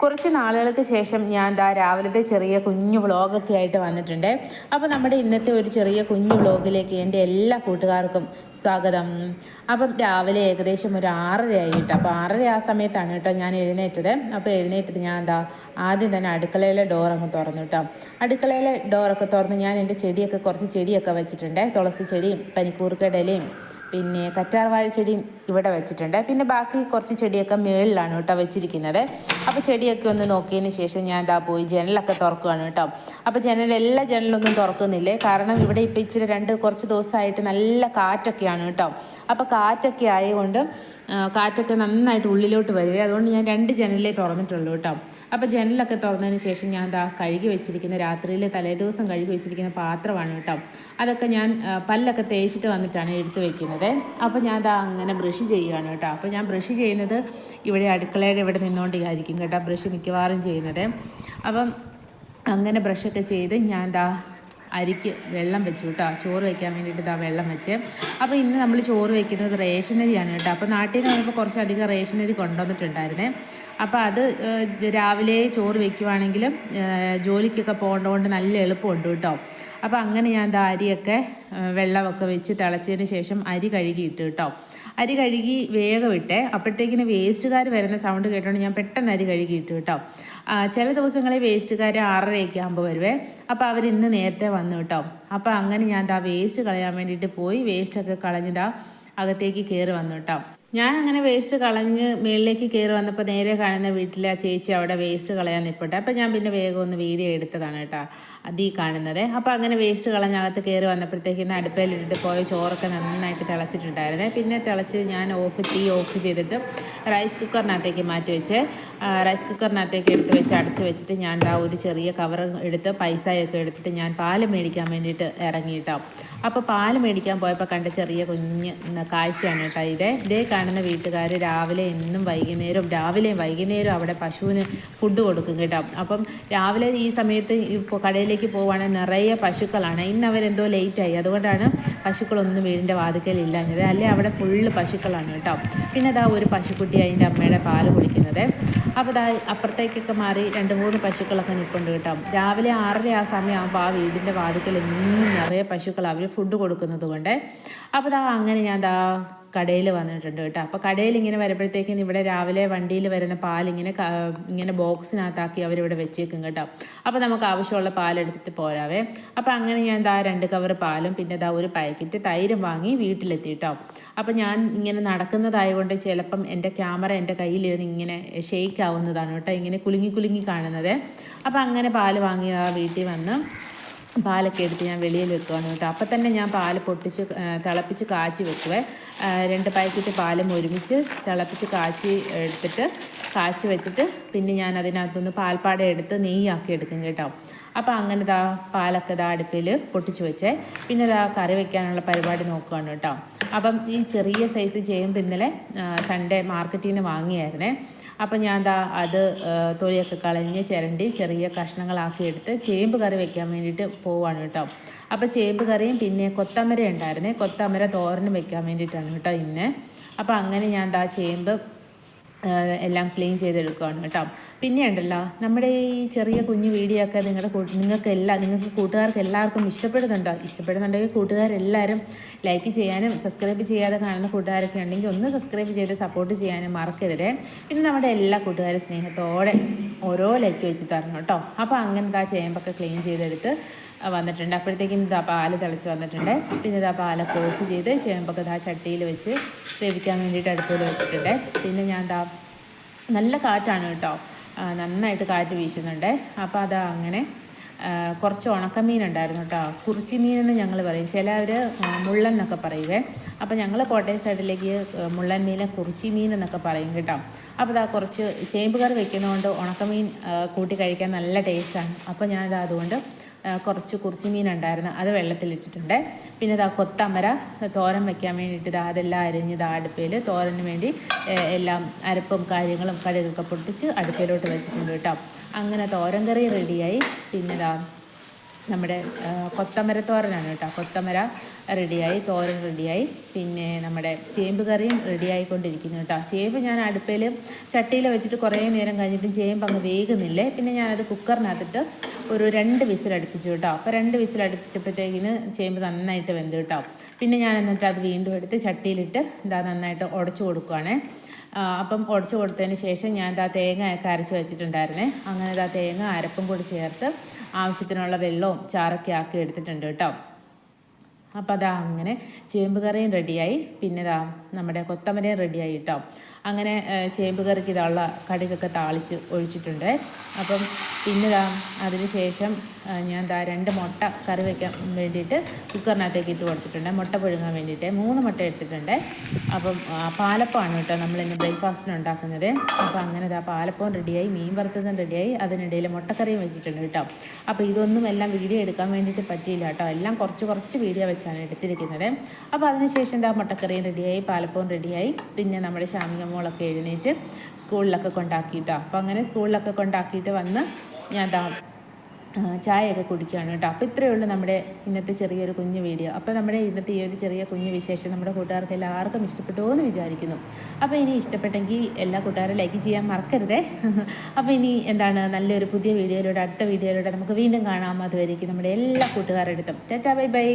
കുറച്ച് നാളുകൾക്ക് ശേഷം ഞാൻ രാവിലത്തെ ചെറിയ കുഞ്ഞു വ്ളോഗൊക്കെ ആയിട്ട് വന്നിട്ടുണ്ട്. അപ്പോൾ നമ്മുടെ ഇന്നത്തെ ഒരു ചെറിയ കുഞ്ഞു വ്ളോഗിലേക്ക് എൻ്റെ എല്ലാ കൂട്ടുകാർക്കും സ്വാഗതം. അപ്പം രാവിലെ ഏകദേശം ഒരു 6:30 ആയിട്ട്, അപ്പോൾ 6:30 ആ സമയത്താണ് കേട്ടോ ഞാൻ എഴുന്നേറ്റത്. അപ്പോൾ എഴുന്നേറ്റിട്ട് ഞാൻ ആദ്യം തന്നെ അടുക്കളയിലെ ഡോറങ്ങ് തുറന്നു കേട്ടോ. അടുക്കളയിലെ ഡോറൊക്കെ തുറന്ന് ഞാൻ എൻ്റെ കുറച്ച് ചെടിയൊക്കെ വെച്ചിട്ടുണ്ട്. തുളസി ചെടിയും പനിക്കൂർക്കയുടെ ഇലയും പിന്നെ കറ്റാർവാഴ ചെടിയും ഇവിടെ വെച്ചിട്ടുണ്ട്. പിന്നെ ബാക്കി കുറച്ച് ചെടിയൊക്കെ മുകളിലാണ് കേട്ടോ വെച്ചിരിക്കുന്നത്. അപ്പോൾ ചെടിയൊക്കെ ഒന്ന് നോക്കിയതിന് ശേഷം ഞാൻ പോയി ജനലൊക്കെ തുറക്കുകയാണ് കേട്ടോ. അപ്പോൾ എല്ലാ ജനലൊന്നും തുറക്കുന്നില്ലേ, കാരണം ഇവിടെ ഇപ്പോൾ ഇച്ചിരി കുറച്ച് ദിവസമായിട്ട് നല്ല കാറ്റൊക്കെയാണ് കേട്ടോ. അപ്പോൾ കാറ്റൊക്കെ ആയതുകൊണ്ട് കാറ്റൊക്കെ നന്നായിട്ട് ഉള്ളിലോട്ട് വരുവേ, അതുകൊണ്ട് ഞാൻ 2 ജനലേ തുറന്നിട്ടുള്ളൂ കേട്ടോ. അപ്പോൾ ജനലൊക്കെ തുറന്നതിന് ശേഷം ഞാൻ കഴുകി വെച്ചിരിക്കുന്ന രാത്രിയിൽ തലേദിവസം കഴുകി വെച്ചിരിക്കുന്ന പാത്രമാണ് കേട്ടോ. അതൊക്കെ ഞാൻ പല്ലൊക്കെ തേച്ചിട്ട് വന്നിട്ടാണ് എടുത്ത് വെക്കുന്നത്. അപ്പോൾ ഞാൻ അങ്ങനെ ബ്രഷ് ചെയ്യുകയാണ് കേട്ടോ. അപ്പോൾ ഞാൻ ബ്രഷ് ചെയ്യുന്നത് ഇവിടെ അടുക്കളയുടെ ഇവിടെ നിന്നുകൊണ്ടായിരിക്കും കേട്ടോ ബ്രഷ് മിക്കവാറും ചെയ്യുന്നത്. അപ്പം അങ്ങനെ ബ്രഷൊക്കെ ചെയ്ത് ഞാൻ അരിക്ക് വെള്ളം വെച്ചു കേട്ടോ. ചോറ് വയ്ക്കാൻ വേണ്ടിയിട്ട് വെള്ളം വെച്ച്. അപ്പോൾ ഇന്ന് നമ്മൾ ചോറ് വയ്ക്കുന്നത് റേഷനരിയാണ് കേട്ടോ. അപ്പോൾ നാട്ടിൽ നിന്ന് വന്നപ്പോൾ കുറച്ചധികം റേഷനരി കൊണ്ടുവന്നിട്ടുണ്ടായിരുന്നേ. അപ്പോൾ അത് രാവിലെ ചോറ് വയ്ക്കുവാണെങ്കിലും ജോലിക്കൊക്കെ പോകേണ്ടതുകൊണ്ട് നല്ല എളുപ്പമുണ്ട് കേട്ടോ. അപ്പോൾ അങ്ങനെ ഞാൻ അരിയൊക്കെ വെള്ളമൊക്കെ വെച്ച് തിളച്ചതിന് ശേഷം അരി കഴുകിയിട്ട് കേട്ടോ. അരി കഴുകി വേഗം ഇട്ടേ. അപ്പോഴത്തേക്കിന് വേസ്റ്റുകാർ വരുന്ന സൗണ്ട് കേട്ടോണ്ട് ഞാൻ പെട്ടെന്ന് അരി കഴുകിയിട്ട് കേട്ടോ. ചില ദിവസങ്ങളിൽ വേസ്റ്റുകാർ 6:30 ആകുമ്പോൾ വരുവേ. അപ്പോൾ അവർ ഇന്ന് നേരത്തെ വന്നു കേട്ടോ. അപ്പോൾ അങ്ങനെ ഞാൻ വേസ്റ്റ് കളയാൻ വേണ്ടിയിട്ട് പോയി വേസ്റ്റൊക്കെ കളഞ്ഞ് അകത്തേക്ക് കയറി വന്നു കേട്ടോ. ഞാൻ അങ്ങനെ വേസ്റ്റ് കളഞ്ഞ് മുകളിലേക്ക് കയറി വന്നപ്പോൾ നേരെ കാണുന്ന വീട്ടിലെ ആ ചേച്ചി അവിടെ വേസ്റ്റ് കളയാൻ നിൽപ്പട്ടെ. അപ്പോൾ ഞാൻ പിന്നെ വേഗം ഒന്ന് വീഡിയോ എടുത്തതാണ് കേട്ടോ അതീ കാണുന്നത്. അപ്പോൾ അങ്ങനെ വേസ്റ്റ് കളഞ്ഞകത്ത് കയറി വന്നപ്പോഴത്തേക്കിന്ന് അടുപ്പയിലിട്ടിട്ട് പോയ ചോറൊക്കെ നന്നായിട്ട് തിളച്ചിട്ടുണ്ടായിരുന്നേ. പിന്നെ തിളച്ച് ഞാൻ തീ ഓഫ് ചെയ്തിട്ട് റൈസ് കുക്കറിനകത്തേക്ക് മാറ്റി വെച്ച് റൈസ് കുക്കറിനകത്തേക്ക് എടുത്ത് വെച്ച് അടച്ച് വെച്ചിട്ട് ഞാൻ ഒരു ചെറിയ കവർ എടുത്ത് പൈസയൊക്കെ എടുത്തിട്ട് ഞാൻ പാല് മേടിക്കാൻ വേണ്ടിയിട്ട് ഇറങ്ങിയിട്ടോ. അപ്പോൾ പാല് മേടിക്കാൻ പോയപ്പോൾ കണ്ട ചെറിയ കുഞ്ഞ് കാഴ്ചയാണ് കേട്ടോ ഇതേ കാണുന്ന വീട്ടുകാർ എന്നും രാവിലെയും വൈകുന്നേരവും അവിടെ പശുവിന് ഫുഡ് കൊടുക്കും കേട്ടോ. അപ്പം രാവിലെ ഈ സമയത്ത് ഇപ്പോൾ കടയിലേക്ക് പോവുകയാണെങ്കിൽ നിറയെ പശുക്കളാണ്. ഇന്ന് അവരെന്തോ ലേറ്റായി, അതുകൊണ്ടാണ് പശുക്കളൊന്നും വീടിൻ്റെ വാതിക്കലില്ലാഞ്ഞത്. അല്ലേ അവിടെ ഫുള്ള് പശുക്കളാണ് കേട്ടോ. പിന്നെ ഒരു പശുക്കുട്ടി അതിൻ്റെ അമ്മയുടെ പാല് കുടിക്കുന്നത്. അപ്പോൾ അപ്പുറത്തേക്കൊക്കെ മാറി 2-3 പശുക്കളൊക്കെ നിൽപ്പുണ്ട് കേട്ടോ. രാവിലെ 6:30 ആ സമയമാകുമ്പോൾ ആ വീടിൻ്റെ വാതിക്കൽ എന്നും നിറയെ പശുക്കൾ അവർ ഫുഡ് കൊടുക്കുന്നത് കൊണ്ട്. അപ്പോൾ അങ്ങനെ ഞാൻ കടയിൽ വന്നിട്ടുണ്ട് കേട്ടോ. അപ്പോൾ കടയിൽ ഇങ്ങനെ വരുമ്പോഴത്തേക്കും ഇവിടെ രാവിലെ വണ്ടിയിൽ വരുന്ന പാലിങ്ങനെ ബോക്സിനകത്താക്കി അവരിവിടെ വെച്ചേക്കും കേട്ടോ. അപ്പോൾ നമുക്ക് ആവശ്യമുള്ള പാലെടുത്തിട്ട് പോരാവേ. അപ്പോൾ അങ്ങനെ ഞാൻ 2 കവർ പാലും പിന്നെ 1 പാക്കറ്റ് തൈരും വാങ്ങി വീട്ടിലെത്തി കേട്ടോ. അപ്പോൾ ഞാൻ ഇങ്ങനെ നടക്കുന്നതായതുകൊണ്ട് ചിലപ്പം എൻ്റെ ക്യാമറ എൻ്റെ കയ്യിലിരുന്ന് ഇങ്ങനെ ഷെയ്ക്ക് ആവുന്നതാണ് കേട്ടോ, ഇങ്ങനെ കുലുങ്ങി കാണുന്നത്. അപ്പോൾ അങ്ങനെ പാല് വാങ്ങി വീട്ടിൽ വന്ന് പാലൊക്കെ എടുത്ത് ഞാൻ വെളിയിൽ വെക്കുകയാണ് കേട്ടോ. അപ്പം തന്നെ ഞാൻ പാല് തിളപ്പിച്ച് കാച്ചി വെക്കുവേ. 2 പാക്കറ്റ് പാലും ഒരുമിച്ച് തിളപ്പിച്ച് കാച്ചി വെച്ചിട്ട് പിന്നെ ഞാൻ അതിനകത്തുനിന്ന് പാൽപ്പാട എടുത്ത് നെയ്യാക്കി എടുക്കും കേട്ടോ. അപ്പോൾ അങ്ങനെ പാലൊക്കെ അടുപ്പിൽ പൊട്ടിച്ച് വെച്ചേ. പിന്നെ കറി വെക്കാനുള്ള പരിപാടി നോക്കുകയാണ് കേട്ടോ. അപ്പം ഈ ചെറിയ സൈസ് ചേമ്പ് ഇന്നലെ സൺഡേ മാർക്കറ്റിൽ നിന്ന് വാങ്ങിയായിരുന്നേ. അപ്പം ഞാൻ അത് തൊലിയൊക്കെ കളഞ്ഞ് ചിരണ്ടി ചെറിയ കഷ്ണങ്ങളാക്കി എടുത്ത് ചേമ്പ് കറി വെക്കാൻ വേണ്ടിയിട്ട് പോവാണ് കേട്ടോ. അപ്പോൾ ചേമ്പ് കറിയും പിന്നെ കൊത്തമര ഉണ്ടായിരുന്നേ, കൊത്തമര തോരനും വെക്കാൻ വേണ്ടിയിട്ടാണ് കേട്ടോ ഇന്ന്. അപ്പോൾ അങ്ങനെ ഞാൻ ചേമ്പ് എല്ലാം ക്ലീൻ ചെയ്തെടുക്കുകയാണ് കേട്ടോ. പിന്നെ ഉണ്ടല്ലോ നമ്മുടെ ഈ ചെറിയ കുഞ്ഞു വീഡിയോ ഒക്കെ നിങ്ങൾക്ക് കൂട്ടുകാർക്ക് എല്ലാവർക്കും ഇഷ്ടപ്പെടുന്നുണ്ടെങ്കിൽ കൂട്ടുകാരെല്ലാവരും ലൈക്ക് ചെയ്യാനും സബ്സ്ക്രൈബ് ചെയ്യാതെ കാണുന്ന കൂട്ടുകാരൊക്കെ ഉണ്ടെങ്കിൽ ഒന്ന് സബ്സ്ക്രൈബ് ചെയ്ത് സപ്പോർട്ട് ചെയ്യാനും മറക്കരുത്. പിന്നെ നമ്മുടെ എല്ലാ കൂട്ടുകാരും സ്നേഹത്തോടെ ഓരോ ലൈക്ക് വെച്ച് തരണം കേട്ടോ. അപ്പോൾ അങ്ങനെ ചേമ്പൊക്കെ ക്ലീൻ ചെയ്തെടുത്ത് വന്നിട്ടുണ്ട്. അപ്പോഴത്തേക്കും പാല് തിളച്ച് വന്നിട്ടുണ്ട്. പിന്നെ പാലൊക്കെ ഓഫ് ചെയ്ത് ചേമ്പൊക്കെ ചട്ടിയിൽ വെച്ച് വേവിക്കാൻ വേണ്ടിയിട്ട് അടുപ്പിൽ വെച്ചിട്ടുണ്ട്. പിന്നെ ഞാൻ നല്ല കാറ്റാണ് കേട്ടോ, നന്നായിട്ട് കാറ്റ് വീശുന്നുണ്ട്. അപ്പോൾ അങ്ങനെ കുറച്ച് ഉണക്കമീൻ ഉണ്ടായിരുന്നു കേട്ടോ. കുറിച്ചി മീനെന്ന് ഞങ്ങൾ പറയും, ചിലവർ മുള്ളൻ എന്നൊക്കെ പറയുവേ. അപ്പോൾ ഞങ്ങൾ കോട്ടയം സൈഡിലേക്ക് മുള്ളൻ മീനെ കുറിച്ചി മീൻ എന്നൊക്കെ പറയും കേട്ടോ. അപ്പോൾ കുറച്ച് ചേമ്പ് കറി വെക്കുന്നതുകൊണ്ട് ഉണക്കമീൻ കൂട്ടി കഴിക്കാൻ നല്ല ടേസ്റ്റാണ്. അപ്പോൾ ഞാൻ അതുകൊണ്ട് കുറച്ച് കുറിച്ചി മീൻ ഉണ്ടായിരുന്നു, അത് വെള്ളത്തിലിട്ടിട്ടുണ്ട്. പിന്നെ കൊത്തമര തോരൻ വയ്ക്കാൻ വേണ്ടിയിട്ട് അതെല്ലാം അരിഞ്ഞ് അടുപ്പയിൽ തോരന് വേണ്ടി എല്ലാം അരപ്പും കാര്യങ്ങളും കടുകൊക്കെ പൊട്ടിച്ച് അടുപ്പയിലോട്ട് വെച്ചിട്ടുണ്ട് കേട്ടോ. അങ്ങനെ തോരൻ കറി റെഡിയായി. പിന്നെ നമ്മുടെ കൊത്തമരത്തോരനാണ് കേട്ടോ. കൊത്തമര റെഡിയായി, തോരൻ റെഡിയായി, പിന്നെ നമ്മുടെ ചേമ്പ് കറിയും റെഡിയായിക്കൊണ്ടിരിക്കുന്നു കേട്ടോ. ചേമ്പ് ഞാൻ അടുപ്പിൽ ചട്ടിയിൽ വെച്ചിട്ട് കുറേ നേരം കഴിഞ്ഞിട്ടും ചേമ്പ് അങ്ങ് വേകുന്നില്ലേ. പിന്നെ ഞാനത് കുക്കറിനകത്തിട്ട് ഒരു 2 വിസിലടുപ്പിച്ചു കേട്ടോ. അപ്പോൾ 2 വിസിലടുപ്പിച്ചപ്പോഴത്തേക്കിന് ചേമ്പ് നന്നായിട്ട് വെന്ത് കേട്ടോ. പിന്നെ ഞാൻ എന്നിട്ട് അത് വീണ്ടും എടുത്ത് ചട്ടിയിലിട്ട് ഇതാ നന്നായിട്ട് ഉടച്ചു കൊടുക്കുകയാണേ. അപ്പം ഉടച്ചു കൊടുത്തതിന് ശേഷം ഞാൻ തേങ്ങയൊക്കെ അരച്ച് വെച്ചിട്ടുണ്ടായിരുന്നേ. അങ്ങനെ തേങ്ങ അരപ്പും കൂടി ചേർത്ത് ആവശ്യത്തിനുള്ള വെള്ളവും ചാറൊക്കെ ആക്കി എടുത്തിട്ടുണ്ട് കേട്ടോ. അപ്പോൾ അങ്ങനെ ചേമ്പ് കറിയും റെഡിയായി, പിന്നെ നമ്മുടെ കൊത്തമരയും റെഡിയായി കേട്ടോ. അങ്ങനെ ചേമ്പ് കറിക്ക് ഇതുള്ള കടുകൊക്കെ താളിച്ച് ഒഴിച്ചിട്ടുണ്ട്. അപ്പം പിന്നെ അതിന് ശേഷം ഞാൻ 2 മുട്ട കറി വയ്ക്കാൻ വേണ്ടിയിട്ട് കുക്കറിനകത്തേക്ക് ഇട്ട് കൊടുത്തിട്ടുണ്ട്. മുട്ട പുഴുങ്ങാൻ വേണ്ടിയിട്ട് 3 മുട്ട എടുത്തിട്ടുണ്ട്. അപ്പം പാലപ്പമാണ് കേട്ടോ നമ്മളിന്ന് ബ്രേക്ക്ഫാസ്റ്റിന് ഉണ്ടാക്കുന്നത്. അപ്പോൾ അങ്ങനെ പാലപ്പവും റെഡിയായി, മീൻ വറുത്തതും റെഡിയായി, അതിനിടയിൽ മുട്ടക്കറിയും വെച്ചിട്ടുണ്ട് കേട്ടോ. അപ്പോൾ ഇതൊന്നും എല്ലാം വീഡിയോ എടുക്കാൻ വേണ്ടിയിട്ട് പറ്റിയില്ല കേട്ടോ. എല്ലാം കുറച്ച് വീഡിയോ വെച്ചാണ് എടുത്തിരിക്കുന്നത്. അപ്പോൾ അതിനുശേഷം മുട്ടക്കറിയും റെഡിയായി, പാലപ്പവും റെഡിയായി. പിന്നെ നമ്മുടെ ശാമിക മോളൊക്കെ എഴുന്നേറ്റ് സ്കൂളിലൊക്കെ കൊണ്ടാക്കിയിട്ടോ. അപ്പോൾ അങ്ങനെ സ്കൂളിലൊക്കെ കൊണ്ടാക്കിയിട്ട് വന്ന് ഞാൻ ചായയൊക്കെ കുടിക്കുകയാണ് കേട്ടോ. അപ്പോൾ ഇത്രയേ ഉള്ളൂ നമ്മുടെ ഇന്നത്തെ ചെറിയൊരു കുഞ്ഞു വീഡിയോ. അപ്പോൾ നമ്മുടെ ഇന്നത്തെ ഈ ഒരു ചെറിയ കുഞ്ഞു വിശേഷം നമ്മുടെ കൂട്ടുകാർക്ക് എല്ലാവർക്കും ഇഷ്ടപ്പെട്ടു എന്ന് വിചാരിക്കുന്നു. അപ്പോൾ ഇനി ഇഷ്ടപ്പെട്ടെങ്കിൽ എല്ലാ കൂട്ടുകാരും ലൈക്ക് ചെയ്യാൻ മറക്കരുതേ. അപ്പോൾ ഇനി നല്ലൊരു പുതിയ വീഡിയോയിലൂടെ, അടുത്ത വീഡിയോയിലൂടെ നമുക്ക് വീണ്ടും കാണാം. അതുവരേക്കും നമ്മുടെ എല്ലാ കൂട്ടുകാരുടെ അടുത്തും ടാറ്റാ ബൈ ബൈ.